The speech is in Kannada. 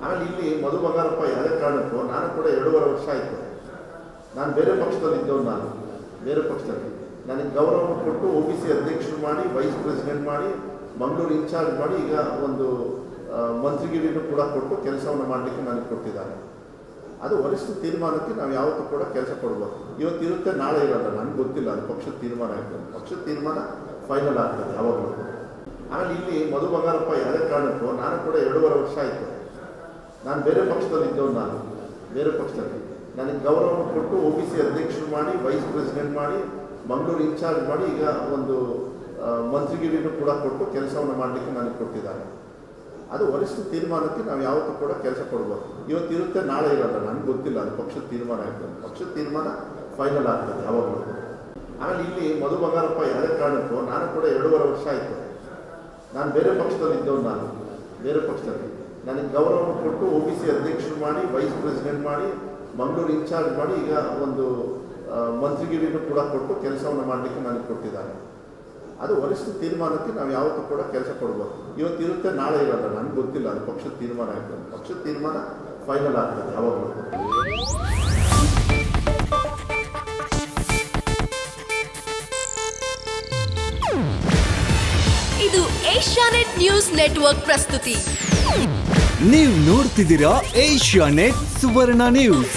ಆಮೇಲೆ ಇಲ್ಲಿ ಮಧು ಬಂಗಾರಪ್ಪ ಯಾವುದೇ ಕಾರಣಕ್ಕೂ ನಾನು ಕೂಡ 2.5 ವರ್ಷ ಆಯಿತು. ನಾನು ಬೇರೆ ಪಕ್ಷದಲ್ಲಿ ಇದ್ದವನು. ನಾನು ಬೇರೆ ಪಕ್ಷದಲ್ಲಿ ನನಗೆ ಗೌರವವನ್ನು ಕೊಟ್ಟು OBC ಅಧ್ಯಕ್ಷರು ಮಾಡಿ, ವೈಸ್ ಪ್ರೆಸಿಡೆಂಟ್ ಮಾಡಿ, ಮಂಗಳೂರು ಇನ್ಚಾರ್ಜ್ ಮಾಡಿ, ಈಗ ಒಂದು ಮಂತ್ರಿಗಿರಿಯನ್ನು ಕೂಡ ಕೊಟ್ಟು ಕೆಲಸವನ್ನು ಮಾಡಲಿಕ್ಕೆ ನನಗೆ ಕೊಟ್ಟಿದ್ದಾರೆ. ಅದು ವರಿಷ್ಠ ತೀರ್ಮಾನಕ್ಕೆ ನಾವು ಯಾವತ್ತೂ ಕೂಡ ಕೆಲಸ ಕೊಡ್ಬೋದು. ಇವತ್ತಿರುತ್ತೆ, ನಾಳೆ ಇರಲ್ಲ, ನನಗೆ ಗೊತ್ತಿಲ್ಲ. ಅದು ಪಕ್ಷದ ತೀರ್ಮಾನ ಆಗ್ತದೆ. ಪಕ್ಷದ ತೀರ್ಮಾನ ಫೈನಲ್ ಆಗ್ತದೆ ಯಾವಾಗಲೂ. ಆಮೇಲೆ ಇಲ್ಲಿ ಮಧು ಬಂಗಾರಪ್ಪ ಯಾವುದೇ ಕಾರಣಕ್ಕೂ ನಾನು ಕೂಡ 2.5 ವರ್ಷ ಆಯಿತು. ನಾನು ಬೇರೆ ಪಕ್ಷದಲ್ಲಿ ಇದ್ದವನು. ನಾನು ಬೇರೆ ಪಕ್ಷದಲ್ಲಿ ನನಗೆ ಗೌರವವನ್ನು ಕೊಟ್ಟು OBC ಅಧ್ಯಕ್ಷರು ಮಾಡಿ, ವೈಸ್ ಪ್ರೆಸಿಡೆಂಟ್ ಮಾಡಿ, ಮಂಗಳೂರು ಇನ್ಚಾರ್ಜ್ ಮಾಡಿ, ಈಗ ಒಂದು ಮಂತ್ರಿಗಿರಿಯನ್ನು ಕೂಡ ಕೊಟ್ಟು ಕೆಲಸವನ್ನು ಮಾಡಲಿಕ್ಕೆ ನನಗೆ ಕೊಟ್ಟಿದ್ದಾರೆ. ಅದು ವರಿಷ್ಠ ತೀರ್ಮಾನಕ್ಕೆ ನಾವು ಯಾವತ್ತೂ ಕೂಡ ಕೆಲಸ ಕೊಡ್ಬೋದು. ಇವತ್ತಿರುತ್ತೆ, ನಾಳೆ ಇರಲ್ಲ, ನನಗೆ ಗೊತ್ತಿಲ್ಲ. ಅದು ಪಕ್ಷದ ತೀರ್ಮಾನ ಆಗ್ತದೆ. ಪಕ್ಷದ ತೀರ್ಮಾನ ಫೈನಲ್ ಆಗ್ತದೆ ಯಾವಾಗಲೂ. ಆಮೇಲೆ ಇಲ್ಲಿ ಮಧು ಬಂಗಾರಪ್ಪ ಯಾವುದೇ ಕಾರಣಕ್ಕೂ ನಾನು ಕೂಡ 2.5 ವರ್ಷ ಆಯಿತು. ನಾನು ಬೇರೆ ಪಕ್ಷದಲ್ಲಿ ಇದ್ದವನು. ನಾನು ಬೇರೆ ಪಕ್ಷದಲ್ಲಿ ನನಗೆ ಗೌರವವನ್ನು ಕೊಟ್ಟು OBC ಅಧ್ಯಕ್ಷರು ಮಾಡಿ, ವೈಸ್ ಪ್ರೆಸಿಡೆಂಟ್ ಮಾಡಿ, ಮಂಗಳೂರು ಇನ್ಚಾರ್ಜ್ ಮಾಡಿ, ಈಗ ಒಂದು ಮಂತ್ರಿಗಿರಿಯನ್ನು ಕೂಡ ಕೊಟ್ಟು ಕೆಲಸವನ್ನು ಮಾಡಲಿಕ್ಕೆ ನನಗೆ ಕೊಟ್ಟಿದ್ದಾರೆ. ಅದು ವರಿಷ್ಠ ತೀರ್ಮಾನಕ್ಕೆ ನಾವು ಯಾವತ್ತೂ ಕೂಡ ಕೆಲಸ ಕೊಡ್ಬೋದು. ಇವತ್ತಿರುತ್ತೆ, ನಾಳೆ ಇರಲ್ಲ, ನನಗೆ ಗೊತ್ತಿಲ್ಲ. ಅದು ಪಕ್ಷದ ತೀರ್ಮಾನ ಆಗ್ತದೆ. ಪಕ್ಷದ ತೀರ್ಮಾನ ಫೈನಲ್ ಆಗ್ತದೆ ಯಾವಾಗಲೂ. ಇದು ಏಷ್ಯಾನೆಟ್ ನ್ಯೂಸ್ ನೆಟ್ವರ್ಕ್ ಪ್ರಸ್ತುತಿ. ನೀವು ನೋಡ್ತಿದ್ದೀರಾ ಏಷ್ಯಾನೆಟ್ ಸುವರ್ಣ ನ್ಯೂಸ್.